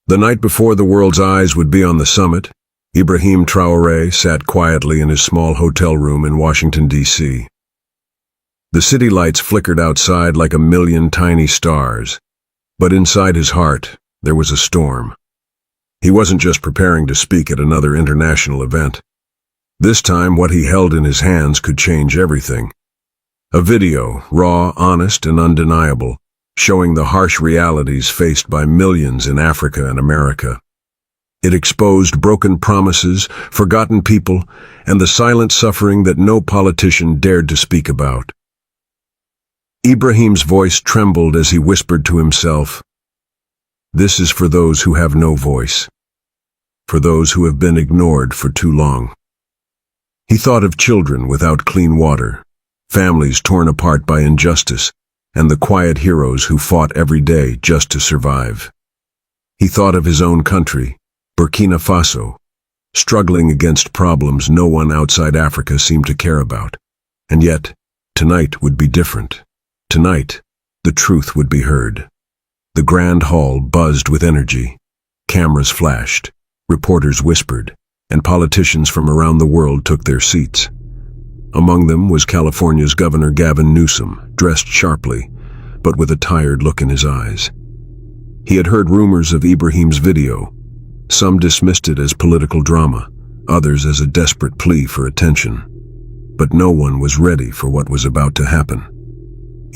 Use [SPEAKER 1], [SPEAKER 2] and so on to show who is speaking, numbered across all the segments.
[SPEAKER 1] The night before the world's eyes would be on the summit, Ibrahim Traoré sat quietly in his small hotel room in Washington, D.C. The city lights flickered outside like a million tiny stars, but inside his heart, there was a storm. He wasn't just preparing to speak at another international event. This time, what he held in his hands could change everything. A video, raw, honest, and undeniable, showing the harsh realities faced by millions in Africa and America. It exposed broken promises, forgotten people, and the silent suffering that no politician dared to speak about. Ibrahim's voice trembled as he whispered to himself, "This is for those who have no voice, for those who have been ignored for too long." He thought of children without clean water, families torn apart by injustice, and the quiet heroes who fought every day just to survive. He thought of his own country, Burkina Faso, struggling against problems no one outside Africa seemed to care about. And yet, tonight would be different. Tonight, the truth would be heard. The grand hall buzzed with energy. Cameras flashed, reporters whispered, and politicians from around the world took their seats. Among them was California's Governor Gavin Newsom, dressed sharply, but with a tired look in his eyes. He had heard rumors of Ibrahim's video. Some dismissed it as political drama, others as a desperate plea for attention. But no one was ready for what was about to happen.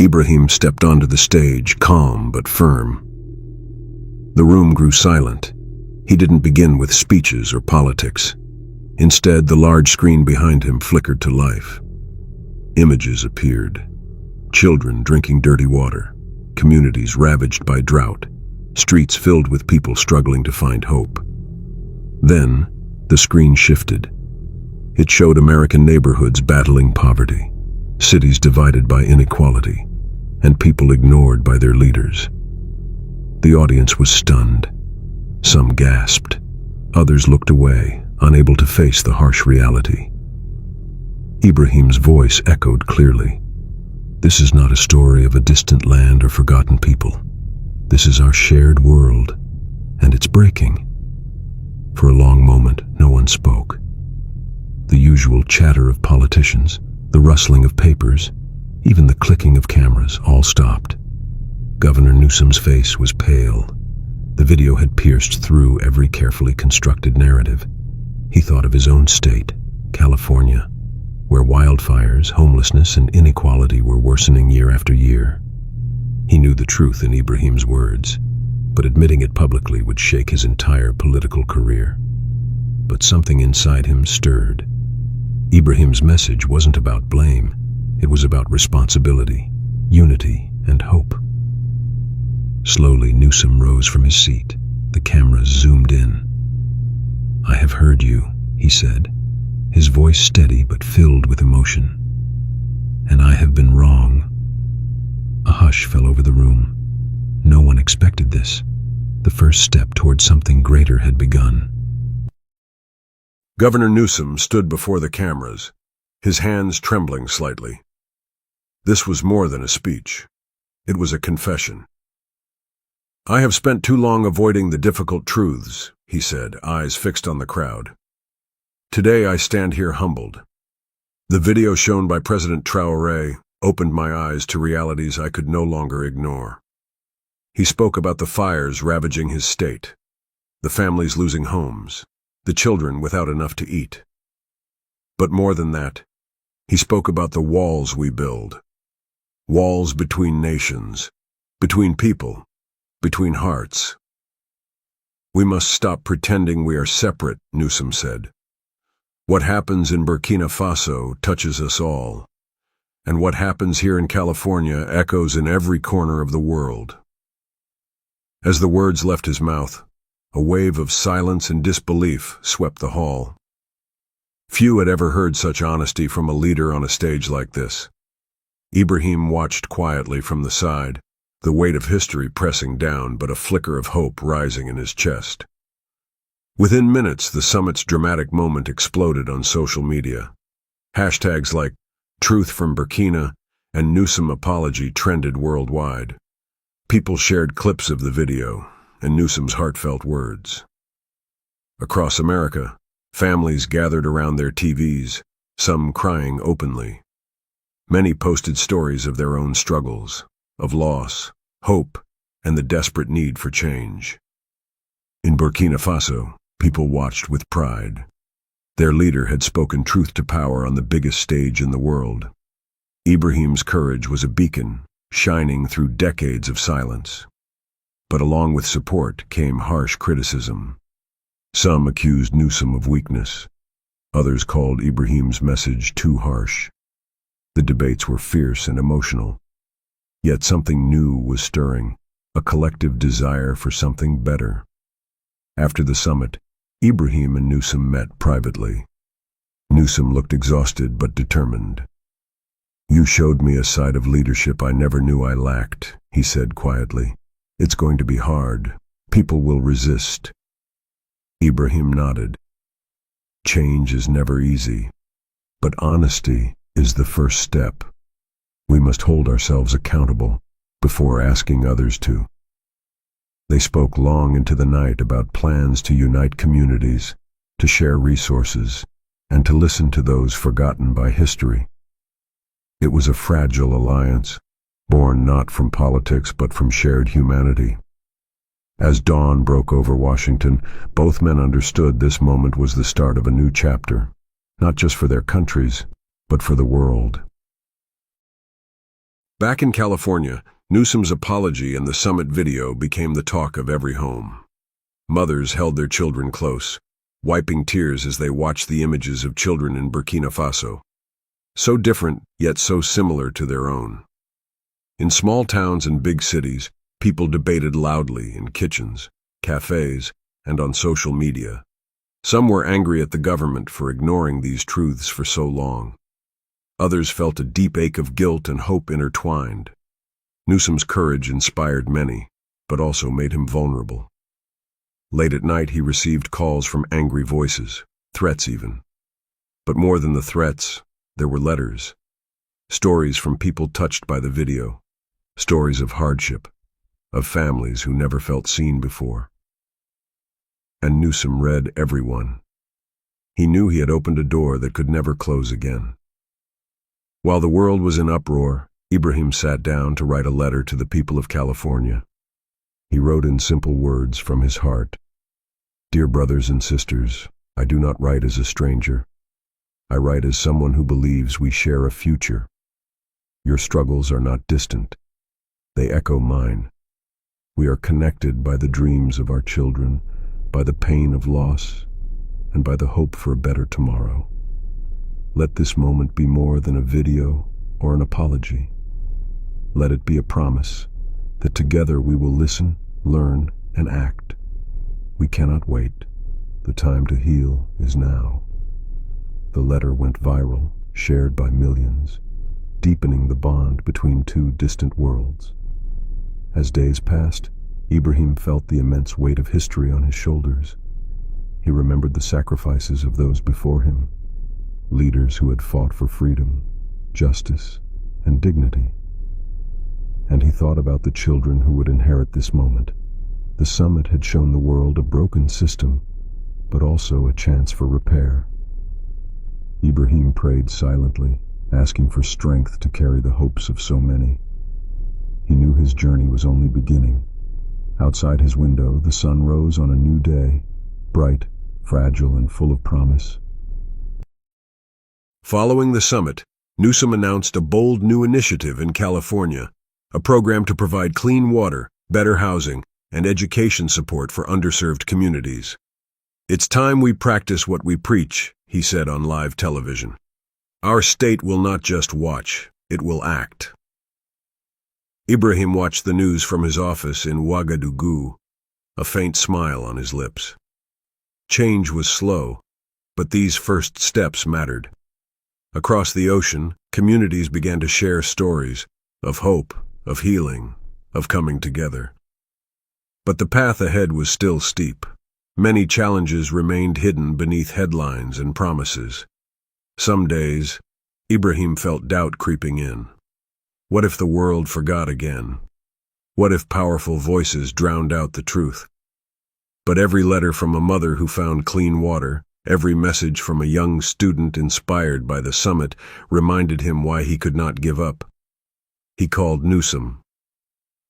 [SPEAKER 1] Ibrahim stepped onto the stage, calm but firm. The room grew silent. He didn't begin with speeches or politics. Instead, the large screen behind him flickered to life. Images appeared. Children drinking dirty water, communities ravaged by drought, streets filled with people struggling to find hope. Then, the screen shifted. It showed American neighborhoods battling poverty, cities divided by inequality, and people ignored by their leaders. The audience was stunned. Some gasped. Others looked away, unable to face the harsh reality. Ibrahim's voice echoed clearly. "This is not a story of a distant land or forgotten people. This is our shared world, and it's breaking." For a long moment, no one spoke. The usual chatter of politicians, the rustling of papers, even the clicking of cameras, all stopped. Governor Newsom's face was pale. The video had pierced through every carefully constructed narrative. He thought of his own state, California, where wildfires, homelessness, and inequality were worsening year after year. He knew the truth in Ibrahim's words, but admitting it publicly would shake his entire political career. But something inside him stirred. Ibrahim's message wasn't about blame. It was about responsibility, unity, and hope. Slowly, Newsom rose from his seat. The cameras zoomed in. "I have heard you," he said, his voice steady but filled with emotion. "And I have been wrong." A hush fell over the room. No one expected this. The first step toward something greater had begun. Governor Newsom stood before the cameras, his hands trembling slightly. This was more than a speech. It was a confession. "I have spent too long avoiding the difficult truths," he said, eyes fixed on the crowd. "Today I stand here humbled. The video shown by President Traoré opened my eyes to realities I could no longer ignore. He spoke about the fires ravaging his state, the families losing homes, the children without enough to eat. But more than that, he spoke about the walls we build. Walls between nations, between people, between hearts. "We must stop pretending we are separate," Newsom said. "What happens in Burkina Faso touches us all, and what happens here in California echoes in every corner of the world." As the words left his mouth, a wave of silence and disbelief swept the hall. Few had ever heard such honesty from a leader on a stage like this. Ibrahim watched quietly from the side, the weight of history pressing down, but a flicker of hope rising in his chest. Within minutes, the summit's dramatic moment exploded on social media. Hashtags like "Truth from Burkina" and "Newsom Apology" trended worldwide. People shared clips of the video, and Newsom's heartfelt words. Across America, families gathered around their TVs, some crying openly. Many posted stories of their own struggles, of loss, hope, and the desperate need for change. In Burkina Faso, people watched with pride. Their leader had spoken truth to power on the biggest stage in the world. Ibrahim's courage was a beacon, shining through decades of silence. But along with support came harsh criticism. Some accused Newsom of weakness. Others called Ibrahim's message too harsh. The debates were fierce and emotional. Yet something new was stirring, a collective desire for something better. After the summit, Ibrahim and Newsom met privately. Newsom looked exhausted but determined. "You showed me a side of leadership I never knew I lacked," he said quietly. "It's going to be hard. People will resist." Ibrahim nodded. "Change is never easy, but honesty is the first step. We must hold ourselves accountable before asking others to." They spoke long into the night about plans to unite communities, to share resources, and to listen to those forgotten by history. It was a fragile alliance, born not from politics but from shared humanity. As dawn broke over Washington, both men understood this moment was the start of a new chapter, not just for their countries, but for the world. Back in California, Newsom's apology and the summit video became the talk of every home. Mothers held their children close, wiping tears as they watched the images of children in Burkina Faso. So different, yet so similar to their own. In small towns and big cities, people debated loudly in kitchens, cafes, and on social media. Some were angry at the government for ignoring these truths for so long. Others felt a deep ache of guilt and hope intertwined. Newsom's courage inspired many, but also made him vulnerable. Late at night, he received calls from angry voices, threats even. But more than the threats, there were letters. Stories from people touched by the video. Stories of hardship, of families who never felt seen before. And Newsom read every one. He knew he had opened a door that could never close again. While the world was in uproar, Ibrahim sat down to write a letter to the people of California. He wrote in simple words from his heart, "Dear brothers and sisters, I do not write as a stranger. I write as someone who believes we share a future. Your struggles are not distant. They echo mine. We are connected by the dreams of our children, by the pain of loss, and by the hope for a better tomorrow. Let this moment be more than a video or an apology. Let it be a promise that together we will listen, learn, and act. We cannot wait. The time to heal is now." The letter went viral, shared by millions, deepening the bond between two distant worlds. As days passed, Ibrahim felt the immense weight of history on his shoulders. He remembered the sacrifices of those before him, leaders who had fought for freedom, justice, and dignity. And he thought about the children who would inherit this moment. The summit had shown the world a broken system, but also a chance for repair. Ibrahim prayed silently, asking for strength to carry the hopes of so many. He knew his journey was only beginning. Outside his window, the sun rose on a new day, bright, fragile, and full of promise. Following the summit, Newsom announced a bold new initiative in California, a program to provide clean water, better housing, and education support for underserved communities. "It's time we practice what we preach," he said on live television. "Our state will not just watch, it will act." Ibrahim watched the news from his office in Ouagadougou, a faint smile on his lips. Change was slow, but these first steps mattered. Across the ocean, communities began to share stories of hope, of healing, of coming together. But the path ahead was still steep. Many challenges remained hidden beneath headlines and promises. Some days, Ibrahim felt doubt creeping in. What if the world forgot again? What if powerful voices drowned out the truth? But every letter from a mother who found clean water, every message from a young student inspired by the summit reminded him why he could not give up. He called Newsom.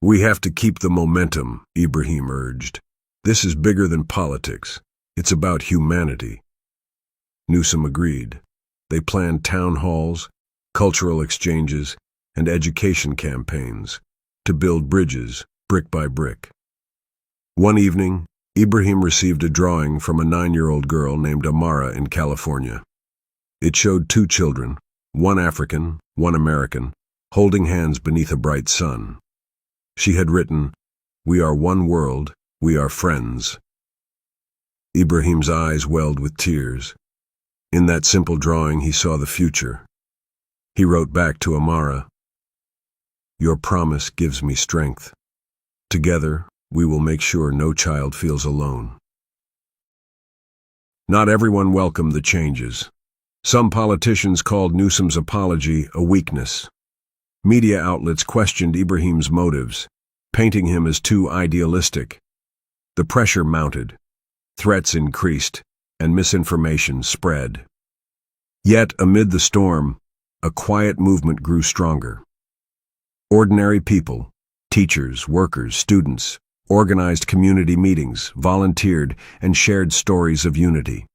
[SPEAKER 1] "We have to keep the momentum," Ibrahim urged. "This is bigger than politics. It's about humanity." Newsom agreed. They planned town halls, cultural exchanges, and education campaigns to build bridges, brick by brick. One evening, Ibrahim received a drawing from a 9-year-old girl named Amara in California. It showed 2 children, one African, one American, holding hands beneath a bright sun. She had written, "We are one world, we are friends." Ibrahim's eyes welled with tears. In that simple drawing, he saw the future. He wrote back to Amara, "Your promise gives me strength. Together, we will make sure no child feels alone." Not everyone welcomed the changes. Some politicians called Newsom's apology a weakness. Media outlets questioned Ibrahim's motives, painting him as too idealistic. The pressure mounted, threats increased, and misinformation spread. Yet, amid the storm, a quiet movement grew stronger. Ordinary people, teachers, workers, students, organized community meetings, volunteered, and shared stories of unity.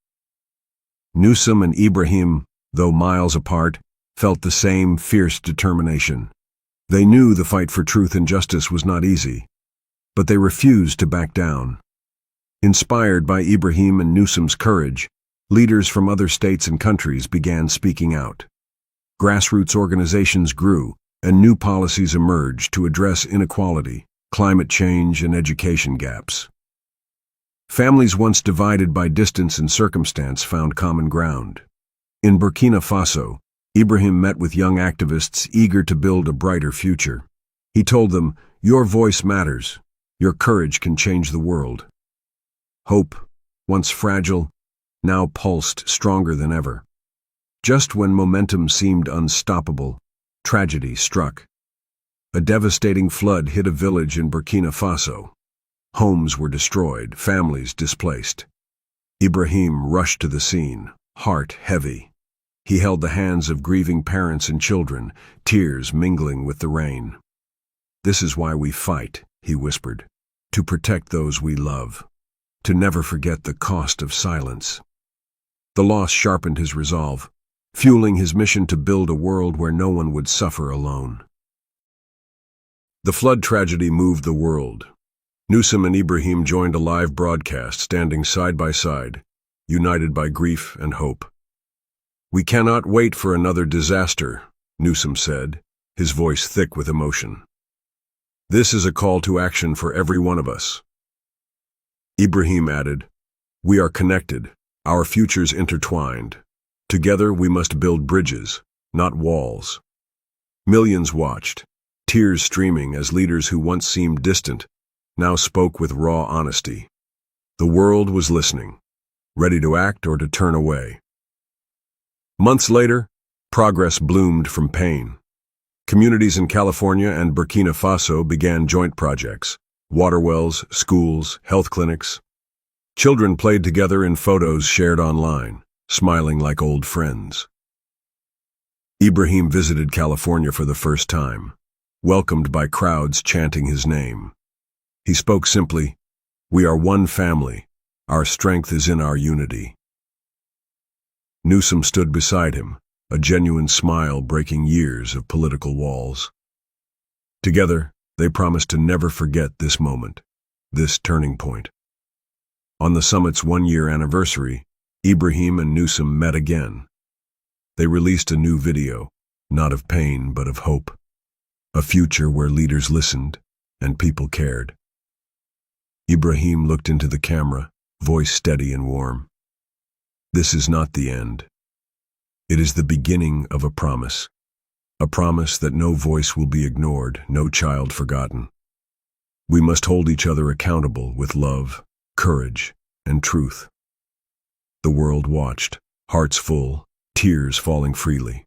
[SPEAKER 1] Newsom and Ibrahim, though miles apart, felt the same fierce determination. They knew the fight for truth and justice was not easy, but they refused to back down. Inspired by Ibrahim and Newsom's courage, leaders from other states and countries began speaking out. Grassroots organizations grew, and new policies emerged to address inequality, climate change, and education gaps. Families once divided by distance and circumstance found common ground. In Burkina Faso, Ibrahim met with young activists eager to build a brighter future. He told them, "Your voice matters. Your courage can change the world." Hope, once fragile, now pulsed stronger than ever. Just when momentum seemed unstoppable, tragedy struck. A devastating flood hit a village in Burkina Faso. Homes were destroyed, families displaced. Ibrahim rushed to the scene, heart heavy. He held the hands of grieving parents and children, tears mingling with the rain. "This is why we fight," he whispered, "to protect those we love, to never forget the cost of silence." The loss sharpened his resolve, fueling his mission to build a world where no one would suffer alone. The flood tragedy moved the world. Newsom and Ibrahim joined a live broadcast, standing side by side, united by grief and hope. "We cannot wait for another disaster," Newsom said, his voice thick with emotion. "This is a call to action for every one of us." Ibrahim added, "We are connected, our futures intertwined. Together we must build bridges, not walls." Millions watched, tears streaming as leaders who once seemed distant now spoke with raw honesty. The world was listening, ready to act or to turn away. Months later, progress bloomed from pain. Communities in California and Burkina Faso began joint projects: water wells, schools, health clinics. Children played together in photos shared online, smiling like old friends. Ibrahim visited California for the first time, welcomed by crowds chanting his name. He spoke simply, "We are one family. Our strength is in our unity." Newsom stood beside him, a genuine smile breaking years of political walls. Together, they promised to never forget this moment, this turning point. On the summit's 1-year anniversary, Ibrahim and Newsom met again. They released a new video, not of pain but of hope. A future where leaders listened and people cared. Ibrahim looked into the camera, voice steady and warm. "This is not the end. It is the beginning of a promise that no voice will be ignored, no child forgotten. We must hold each other accountable with love, courage, and truth." The world watched, hearts full, tears falling freely.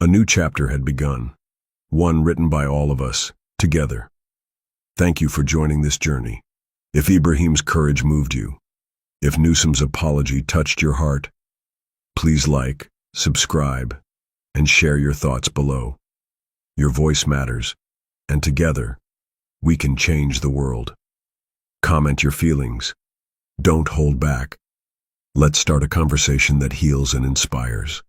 [SPEAKER 1] A new chapter had begun, one written by all of us, together. Thank you for joining this journey. If Ibrahim's courage moved you, if Newsom's apology touched your heart, please like, subscribe, and share your thoughts below. Your voice matters, and together, we can change the world. Comment your feelings. Don't hold back. Let's start a conversation that heals and inspires.